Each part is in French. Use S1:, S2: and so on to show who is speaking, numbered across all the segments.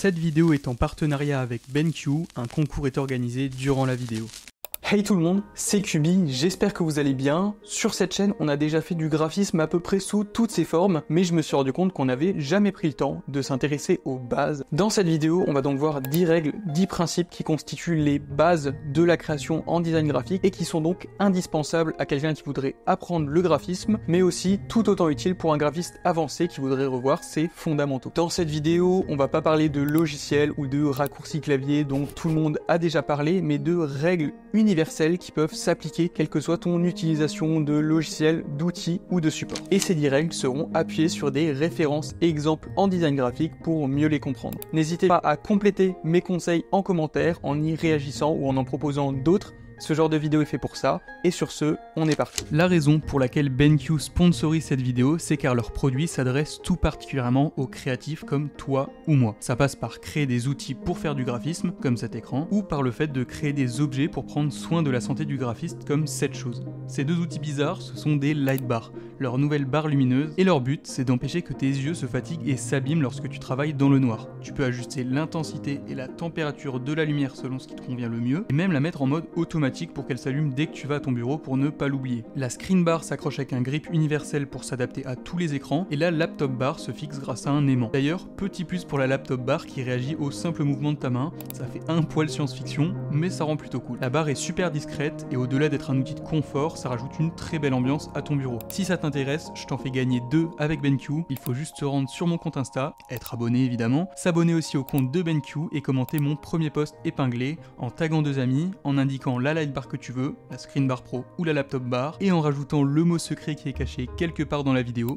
S1: Cette vidéo est en partenariat avec BenQ, un concours est organisé durant la vidéo.
S2: Hey tout le monde, c'est Kubi, j'espère que vous allez bien. Sur cette chaîne, on a déjà fait du graphisme à peu près sous toutes ses formes, mais je me suis rendu compte qu'on n'avait jamais pris le temps de s'intéresser aux bases. Dans cette vidéo, on va donc voir 10 règles, 10 principes qui constituent les bases de la création en design graphique et qui sont donc indispensables à quelqu'un qui voudrait apprendre le graphisme, mais aussi tout autant utile pour un graphiste avancé qui voudrait revoir ses fondamentaux. Dans cette vidéo, on va pas parler de logiciels ou de raccourcis clavier dont tout le monde a déjà parlé, mais de règles universelles qui peuvent s'appliquer quelle que soit ton utilisation de logiciels, d'outils ou de supports. Et ces 10 règles seront appuyées sur des références et exemples en design graphique pour mieux les comprendre. N'hésitez pas à compléter mes conseils en commentaire en y réagissant ou en proposant d'autres. Ce genre de vidéo est fait pour ça, et sur ce, on est parti.
S1: La raison pour laquelle BenQ sponsorise cette vidéo, c'est car leurs produits s'adressent tout particulièrement aux créatifs comme toi ou moi. Ça passe par créer des outils pour faire du graphisme, comme cet écran, ou par le fait de créer des objets pour prendre soin de la santé du graphiste, comme cette chose. Ces deux outils bizarres, ce sont des light bars, leur nouvelle barre lumineuse, et leur but, c'est d'empêcher que tes yeux se fatiguent et s'abîment lorsque tu travailles dans le noir. Tu peux ajuster l'intensité et la température de la lumière selon ce qui te convient le mieux, et même la mettre en mode automatique pour qu'elle s'allume dès que tu vas à ton bureau pour ne pas l'oublier. La screen bar s'accroche avec un grip universel pour s'adapter à tous les écrans et la laptop bar se fixe grâce à un aimant. D'ailleurs, petit plus pour la laptop bar qui réagit au simple mouvement de ta main, ça fait un poil science-fiction, mais ça rend plutôt cool. La barre est super discrète et au-delà d'être un outil de confort, ça rajoute une très belle ambiance à ton bureau. Si ça t'intéresse, je t'en fais gagner 2 avec BenQ, il faut juste se rendre sur mon compte Insta, être abonné évidemment, s'abonner aussi au compte de BenQ et commenter mon premier post épinglé en taguant 2 amis, en indiquant la light bar que tu veux, la screen bar pro ou la laptop bar, et en rajoutant le mot secret qui est caché quelque part dans la vidéo.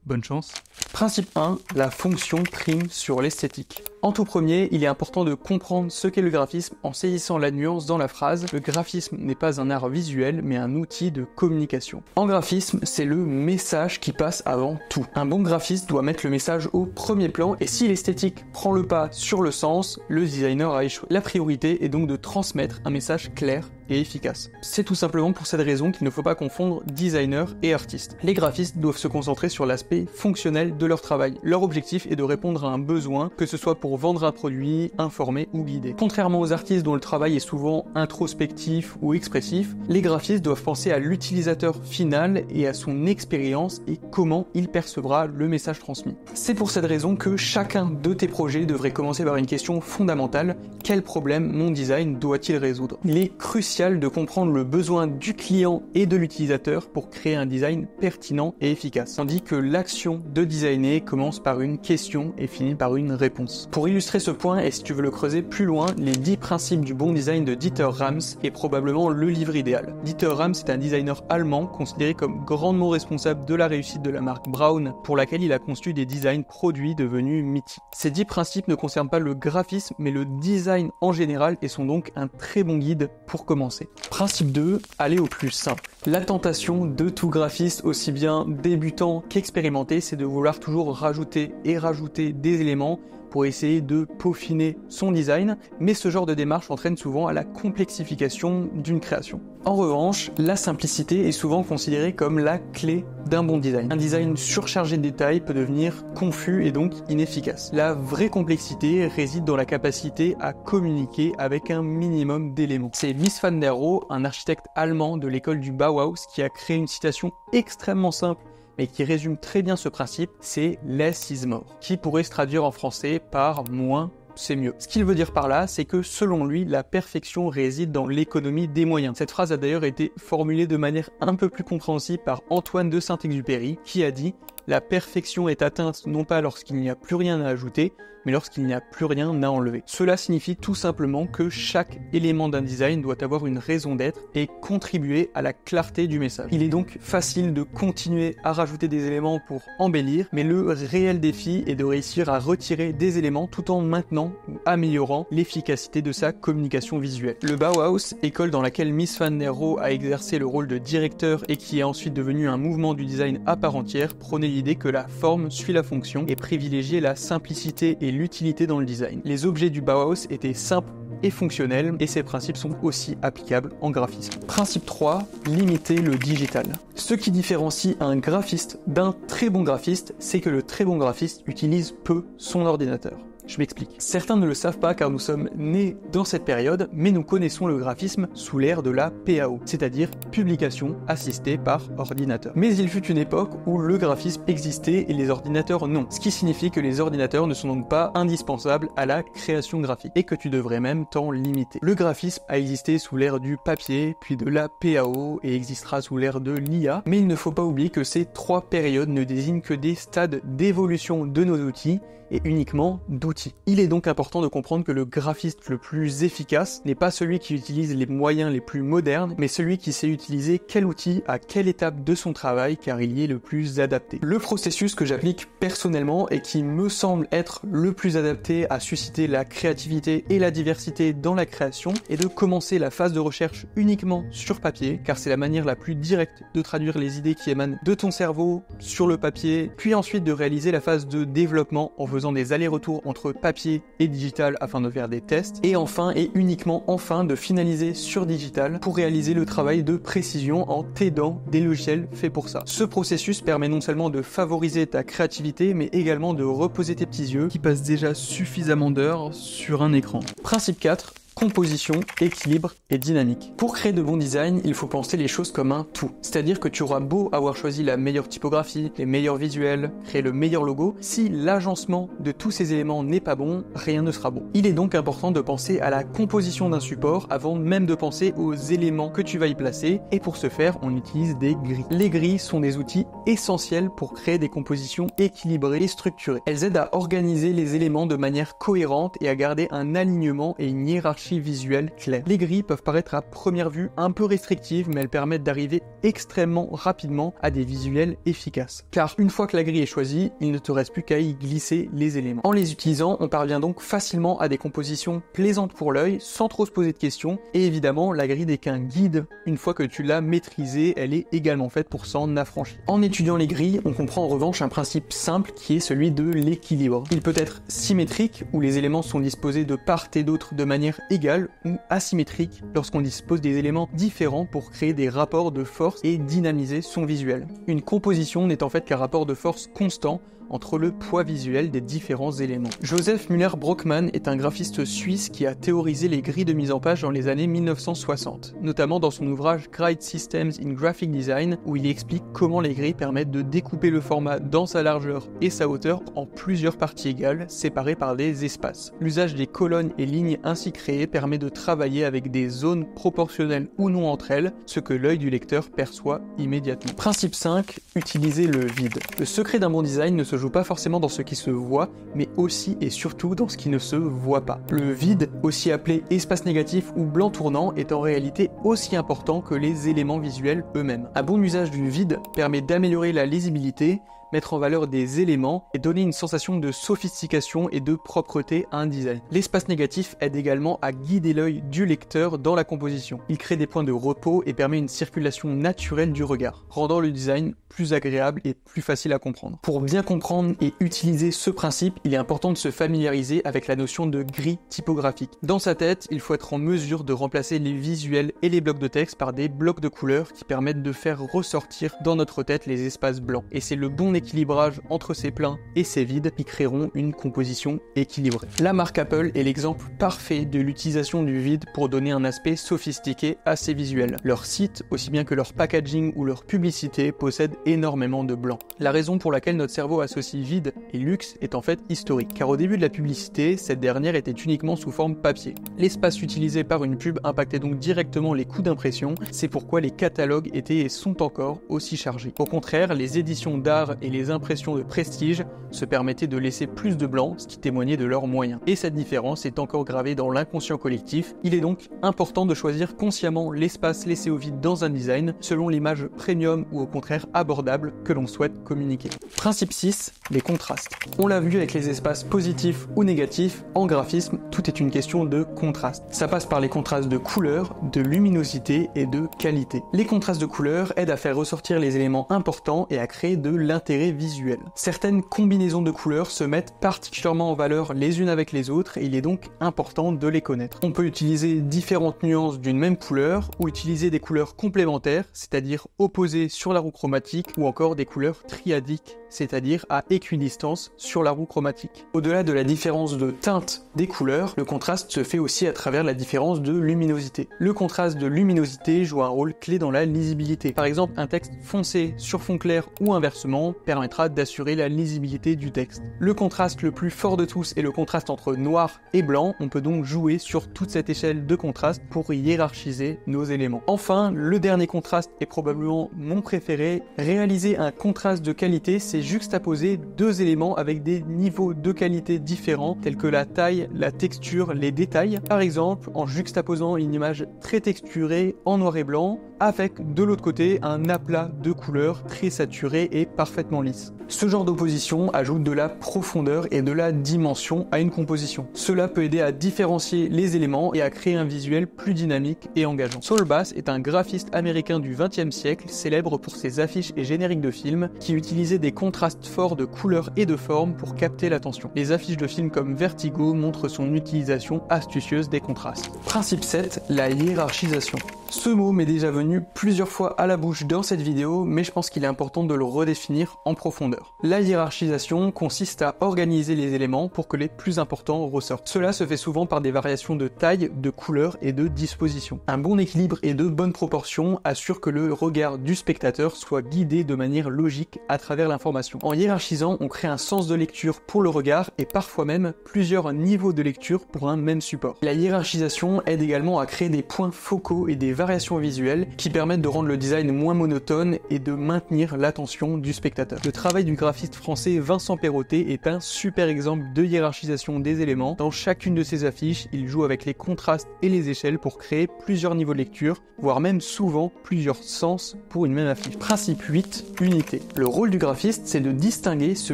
S1: Bonne chance.
S2: Principe 1, la fonction prime sur l'esthétique. En tout premier, il est important de comprendre ce qu'est le graphisme en saisissant la nuance dans la phrase. Le graphisme n'est pas un art visuel, mais un outil de communication. En graphisme, c'est le message qui passe avant tout. Un bon graphiste doit mettre le message au premier plan, et si l'esthétique prend le pas sur le sens, le designer a échoué. La priorité est donc de transmettre un message clair et efficace. C'est tout simplement pour cette raison qu'il ne faut pas confondre designer et artiste. Les graphistes doivent se concentrer sur l'aspect fonctionnel de leur travail. Leur objectif est de répondre à un besoin, que ce soit pour vendre un produit, informer ou guider. Contrairement aux artistes dont le travail est souvent introspectif ou expressif, les graphistes doivent penser à l'utilisateur final et à son expérience et comment il percevra le message transmis. C'est pour cette raison que chacun de tes projets devrait commencer par une question fondamentale: quel problème mon design doit-il résoudre? Il est crucial de comprendre le besoin du client et de l'utilisateur pour créer un design pertinent et efficace, tandis que l'action de designer commence par une question et finit par une réponse. Pour illustrer ce point, et si tu veux le creuser plus loin, les 10 principes du bon design de Dieter Rams est probablement le livre idéal. Dieter Rams est un designer allemand considéré comme grandement responsable de la réussite de la marque Braun, pour laquelle il a conçu des designs produits devenus mythiques. Ces 10 principes ne concernent pas le graphisme, mais le design en général et sont donc un très bon guide pour commencer. Principe 2, aller au plus simple. La tentation de tout graphiste, aussi bien débutant qu'expérimenté, c'est de vouloir toujours rajouter des éléments pour essayer de peaufiner son design, mais ce genre de démarche entraîne souvent à la complexification d'une création. En revanche, la simplicité est souvent considérée comme la clé d'un bon design. Un design surchargé de détails peut devenir confus et donc inefficace. La vraie complexité réside dans la capacité à communiquer avec un minimum d'éléments. C'est Mies van der Rohe, un architecte allemand de l'école du Bauhaus, qui a créé une citation extrêmement simple mais qui résume très bien ce principe, c'est « less is more », qui pourrait se traduire en français par « moins, c'est mieux ». Ce qu'il veut dire par là, c'est que selon lui, la perfection réside dans l'économie des moyens. Cette phrase a d'ailleurs été formulée de manière un peu plus compréhensible par Antoine de Saint-Exupéry, qui a dit « La perfection est atteinte non pas lorsqu'il n'y a plus rien à ajouter, mais lorsqu'il n'y a plus rien à enlever ». Cela signifie tout simplement que chaque élément d'un design doit avoir une raison d'être et contribuer à la clarté du message. Il est donc facile de continuer à rajouter des éléments pour embellir, mais le réel défi est de réussir à retirer des éléments tout en maintenant ou améliorant l'efficacité de sa communication visuelle. Le Bauhaus, école dans laquelle Mies van der Rohe a exercé le rôle de directeur et qui est ensuite devenu un mouvement du design à part entière, prônait l'idée que la forme suit la fonction et privilégiait la simplicité et l'utilité dans le design. Les objets du Bauhaus étaient simples et fonctionnels, et ces principes sont aussi applicables en graphisme. Principe 3, limiter le digital. Ce qui différencie un graphiste d'un très bon graphiste, c'est que le très bon graphiste utilise peu son ordinateur. Je m'explique. Certains ne le savent pas car nous sommes nés dans cette période, mais nous connaissons le graphisme sous l'ère de la PAO, c'est-à-dire publication assistée par ordinateur. Mais il fut une époque où le graphisme existait et les ordinateurs non, ce qui signifie que les ordinateurs ne sont donc pas indispensables à la création graphique et que tu devrais même t'en limiter. Le graphisme a existé sous l'ère du papier, puis de la PAO et existera sous l'ère de l'IA, mais il ne faut pas oublier que ces trois périodes ne désignent que des stades d'évolution de nos outils et uniquement d'outils. Il est donc important de comprendre que le graphiste le plus efficace n'est pas celui qui utilise les moyens les plus modernes, mais celui qui sait utiliser quel outil à quelle étape de son travail car il y est le plus adapté. Le processus que j'applique personnellement et qui me semble être le plus adapté à susciter la créativité et la diversité dans la création est de commencer la phase de recherche uniquement sur papier, car c'est la manière la plus directe de traduire les idées qui émanent de ton cerveau sur le papier, puis ensuite de réaliser la phase de développement en faisant des allers-retours entre papier et digital afin de faire des tests, et enfin et uniquement enfin de finaliser sur digital pour réaliser le travail de précision en t'aidant des logiciels faits pour ça. Ce processus permet non seulement de favoriser ta créativité, mais également de reposer tes petits yeux
S1: qui passent déjà suffisamment d'heures sur un écran.
S2: Principe 4. Composition, équilibre et dynamique. Pour créer de bons designs, il faut penser les choses comme un tout. C'est-à-dire que tu auras beau avoir choisi la meilleure typographie, les meilleurs visuels, créer le meilleur logo, si l'agencement de tous ces éléments n'est pas bon, rien ne sera bon. Il est donc important de penser à la composition d'un support avant même de penser aux éléments que tu vas y placer, et pour ce faire, on utilise des grilles. Les grilles sont des outils essentiels pour créer des compositions équilibrées et structurées. Elles aident à organiser les éléments de manière cohérente et à garder un alignement et une hiérarchie visuelle claire. Les grilles peuvent paraître à première vue un peu restrictives, mais elles permettent d'arriver extrêmement rapidement à des visuels efficaces. Car une fois que la grille est choisie, il ne te reste plus qu'à y glisser les éléments. En les utilisant, on parvient donc facilement à des compositions plaisantes pour l'œil, sans trop se poser de questions, et évidemment, la grille n'est qu'un guide. Une fois que tu l'as maîtrisée, elle est également faite pour s'en affranchir. En étudiant les grilles, on comprend en revanche un principe simple qui est celui de l'équilibre. Il peut être symétrique, où les éléments sont disposés de part et d'autre de manière égale, ou asymétrique lorsqu'on dispose des éléments différents pour créer des rapports de force et dynamiser son visuel. Une composition n'est en fait qu'un rapport de force constant entre le poids visuel des différents éléments. Joseph Müller-Brockmann est un graphiste suisse qui a théorisé les grilles de mise en page dans les années 1960, notamment dans son ouvrage Grid Systems in Graphic Design, où il explique comment les grilles permettent de découper le format dans sa largeur et sa hauteur en plusieurs parties égales, séparées par des espaces. L'usage des colonnes et lignes ainsi créées permet de travailler avec des zones proportionnelles ou non entre elles, ce que l'œil du lecteur perçoit immédiatement. Principe 5, utiliser le vide. Le secret d'un bon design ne se joue pas forcément dans ce qui se voit, mais aussi et surtout dans ce qui ne se voit pas. Le vide, aussi appelé espace négatif ou blanc tournant, est en réalité aussi important que les éléments visuels eux-mêmes. Un bon usage du vide permet d'améliorer la lisibilité, mettre en valeur des éléments et donner une sensation de sophistication et de propreté à un design. L'espace négatif aide également à guider l'œil du lecteur dans la composition. Il crée des points de repos et permet une circulation naturelle du regard, rendant le design plus agréable et plus facile à comprendre. Pour bien comprendre et utiliser ce principe, il est important de se familiariser avec la notion de grille typographique. Dans sa tête, il faut être en mesure de remplacer les visuels et les blocs de texte par des blocs de couleurs qui permettent de faire ressortir dans notre tête les espaces blancs. Et c'est le bon équilibrage entre ces pleins et ces vides qui créeront une composition équilibrée. La marque Apple est l'exemple parfait de l'utilisation du vide pour donner un aspect sophistiqué à ses visuels. Leur site, aussi bien que leur packaging ou leur publicité, possèdent énormément de blanc. La raison pour laquelle notre cerveau associe vide et luxe est en fait historique, car au début de la publicité, cette dernière était uniquement sous forme papier. L'espace utilisé par une pub impactait donc directement les coûts d'impression, c'est pourquoi les catalogues étaient et sont encore aussi chargés. Au contraire, les éditions d'art et les impressions de prestige se permettaient de laisser plus de blanc, ce qui témoignait de leurs moyens. Et cette différence est encore gravée dans l'inconscient collectif. Il est donc important de choisir consciemment l'espace laissé au vide dans un design, selon l'image premium ou au contraire abordable que l'on souhaite communiquer. Principe 6, les contrastes. On l'a vu avec les espaces positifs ou négatifs, en graphisme, tout est une question de contraste. Ça passe par les contrastes de couleur, de luminosité et de qualité. Les contrastes de couleur aident à faire ressortir les éléments importants et à créer de l'intérêt d'intérêt visuel. Certaines combinaisons de couleurs se mettent particulièrement en valeur les unes avec les autres et il est donc important de les connaître. On peut utiliser différentes nuances d'une même couleur ou utiliser des couleurs complémentaires, c'est-à-dire opposées sur la roue chromatique, ou encore des couleurs triadiques, c'est-à-dire à équidistance sur la roue chromatique. Au-delà de la différence de teinte des couleurs, le contraste se fait aussi à travers la différence de luminosité. Le contraste de luminosité joue un rôle clé dans la lisibilité. Par exemple, un texte foncé sur fond clair ou inversement permettra d'assurer la lisibilité du texte. Le contraste le plus fort de tous est le contraste entre noir et blanc. On peut donc jouer sur toute cette échelle de contraste pour hiérarchiser nos éléments. Enfin, le dernier contraste est probablement mon préféré. Réaliser un contraste de qualité, c'est juxtaposer deux éléments avec des niveaux de qualité différents, tels que la taille, la texture, les détails. Par exemple, en juxtaposant une image très texturée en noir et blanc, avec de l'autre côté un aplat de couleurs très saturé et parfaitement lisse. Ce genre d'opposition ajoute de la profondeur et de la dimension à une composition. Cela peut aider à différencier les éléments et à créer un visuel plus dynamique et engageant. Saul Bass est un graphiste américain du XXe siècle, célèbre pour ses affiches et génériques de films, qui utilisait des contrastes forts de couleurs et de formes pour capter l'attention. Les affiches de films comme Vertigo montrent son utilisation astucieuse des contrastes. Principe 7, la hiérarchisation. Ce mot m'est déjà venu plusieurs fois à la bouche dans cette vidéo, mais je pense qu'il est important de le redéfinir en profondeur. La hiérarchisation consiste à organiser les éléments pour que les plus importants ressortent. Cela se fait souvent par des variations de taille, de couleur et de disposition. Un bon équilibre et de bonnes proportions assure que le regard du spectateur soit guidé de manière logique à travers l'information. En hiérarchisant, on crée un sens de lecture pour le regard et parfois même plusieurs niveaux de lecture pour un même support. La hiérarchisation aide également à créer des points focaux et des variations visuelles qui permettent de rendre le design moins monotone et de maintenir l'attention du spectateur. Le travail du graphiste français Vincent Perrottet est un super exemple de hiérarchisation des éléments. Dans chacune de ses affiches, il joue avec les contrastes et les échelles pour créer plusieurs niveaux de lecture, voire même souvent plusieurs sens pour une même affiche. Principe 8, unité. Le rôle du graphiste, c'est de distinguer ce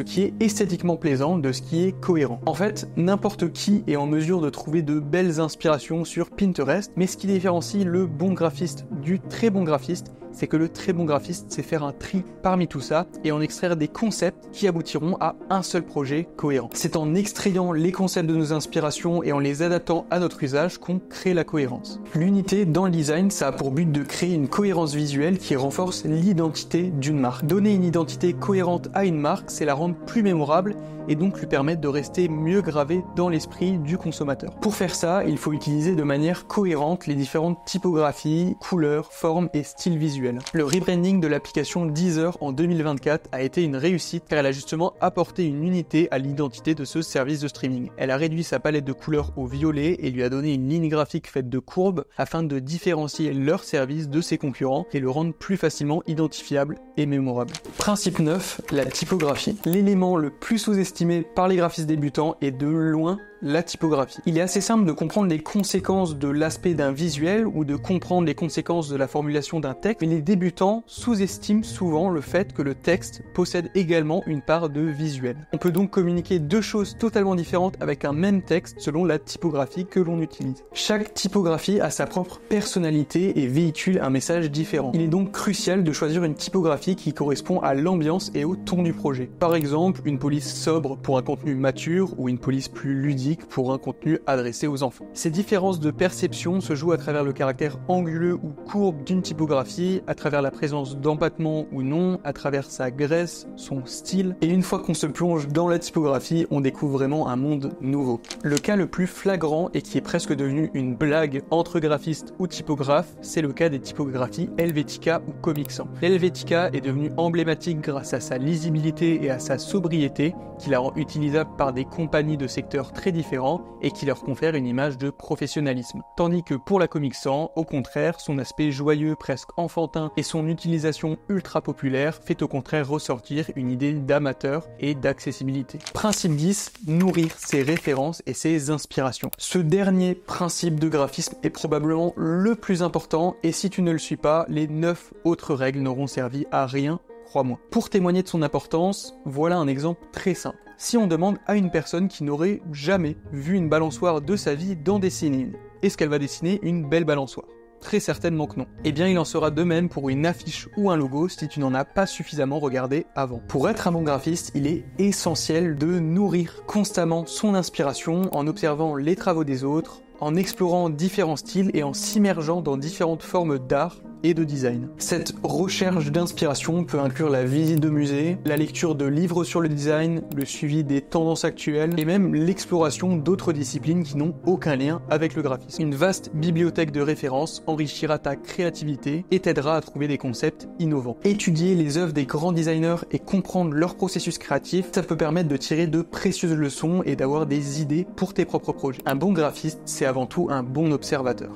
S2: qui est esthétiquement plaisant de ce qui est cohérent. En fait, n'importe qui est en mesure de trouver de belles inspirations sur Pinterest, mais ce qui différencie le bon graphiste du très bon graphiste, c'est que le très bon graphiste sait faire un tri parmi tout ça et en extraire des concepts qui aboutiront à un seul projet cohérent. C'est en extrayant les concepts de nos inspirations et en les adaptant à notre usage qu'on crée la cohérence. L'unité dans le design, ça a pour but de créer une cohérence visuelle qui renforce l'identité d'une marque. Donner une identité cohérente à une marque, c'est la rendre plus mémorable et donc lui permettre de rester mieux gravé dans l'esprit du consommateur. Pour faire ça, il faut utiliser de manière cohérente les différentes typographies, couleurs, formes et styles visuels. Le rebranding de l'application Deezer en 2024 a été une réussite car elle a justement apporté une unité à l'identité de ce service de streaming. Elle a réduit sa palette de couleurs au violet et lui a donné une ligne graphique faite de courbes afin de différencier leur service de ses concurrents et le rendre plus facilement identifiable et mémorable. Principe 9, la typographie. L'élément le plus sous-estimé par les graphistes débutants est de loin la typographie. Il est assez simple de comprendre les conséquences de l'aspect d'un visuel ou de comprendre les conséquences de la formulation d'un texte, mais les débutants sous-estiment souvent le fait que le texte possède également une part de visuel. On peut donc communiquer deux choses totalement différentes avec un même texte selon la typographie que l'on utilise. Chaque typographie a sa propre personnalité et véhicule un message différent. Il est donc crucial de choisir une typographie qui correspond à l'ambiance et au ton du projet. Par exemple, une police sobre pour un contenu mature ou une police plus ludique pour un contenu adressé aux enfants. Ces différences de perception se jouent à travers le caractère anguleux ou courbe d'une typographie, à travers la présence d'empattement ou non, à travers sa graisse, son style, et une fois qu'on se plonge dans la typographie, on découvre vraiment un monde nouveau. Le cas le plus flagrant et qui est presque devenu une blague entre graphistes ou typographes, c'est le cas des typographies Helvetica ou Comic Sans. L'Helvetica est devenue emblématique grâce à sa lisibilité et à sa sobriété, qui la rend utilisable par des compagnies de secteurs très différents et qui leur confère une image de professionnalisme. Tandis que pour la Comic Sans, au contraire, son aspect joyeux, presque enfantin et son utilisation ultra populaire fait au contraire ressortir une idée d'amateur et d'accessibilité. Principe 10, nourrir ses références et ses inspirations. Ce dernier principe de graphisme est probablement le plus important et si tu ne le suis pas, les 9 autres règles n'auront servi à rien, crois-moi. Pour témoigner de son importance, voilà un exemple très simple. Si on demande à une personne qui n'aurait jamais vu une balançoire de sa vie d'en dessiner une, est-ce qu'elle va dessiner une belle balançoire ? Très certainement que non. Eh bien, il en sera de même pour une affiche ou un logo si tu n'en as pas suffisamment regardé avant. Pour être un bon graphiste, il est essentiel de nourrir constamment son inspiration en observant les travaux des autres, en explorant différents styles et en s'immergeant dans différentes formes d'art et de design. Cette recherche d'inspiration peut inclure la visite de musées, la lecture de livres sur le design, le suivi des tendances actuelles et même l'exploration d'autres disciplines qui n'ont aucun lien avec le graphisme. Une vaste bibliothèque de références enrichira ta créativité et t'aidera à trouver des concepts innovants. Étudier les œuvres des grands designers et comprendre leur processus créatif, ça peut permettre de tirer de précieuses leçons et d'avoir des idées pour tes propres projets. Un bon graphiste, c'est avant tout un bon observateur.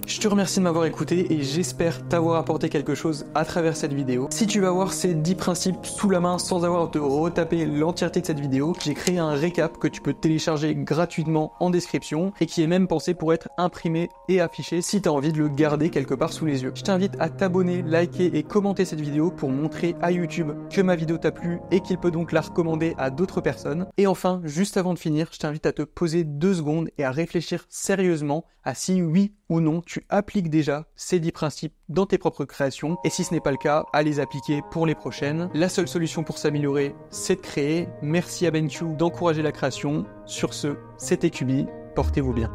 S2: Je te remercie de m'avoir écouté et j'espère t'avoir apporté quelque chose à travers cette vidéo. Si tu vas voir ces 10 principes sous la main sans avoir à te retaper l'entièreté de cette vidéo, j'ai créé un récap que tu peux télécharger gratuitement en description et qui est même pensé pour être imprimé et affiché si tu as envie de le garder quelque part sous les yeux. Je t'invite à t'abonner, liker et commenter cette vidéo pour montrer à YouTube que ma vidéo t'a plu et qu'il peut donc la recommander à d'autres personnes. Et enfin, juste avant de finir, je t'invite à te poser 2 secondes et à réfléchir sérieusement à si oui ou non tu appliques déjà ces 10 principes dans tes propres créations et si ce n'est pas le cas, à les appliquer pour les prochaines. La seule solution pour s'améliorer, c'est de créer. Merci à BenQ d'encourager la création. Sur ce, c'était Cubi, portez-vous bien.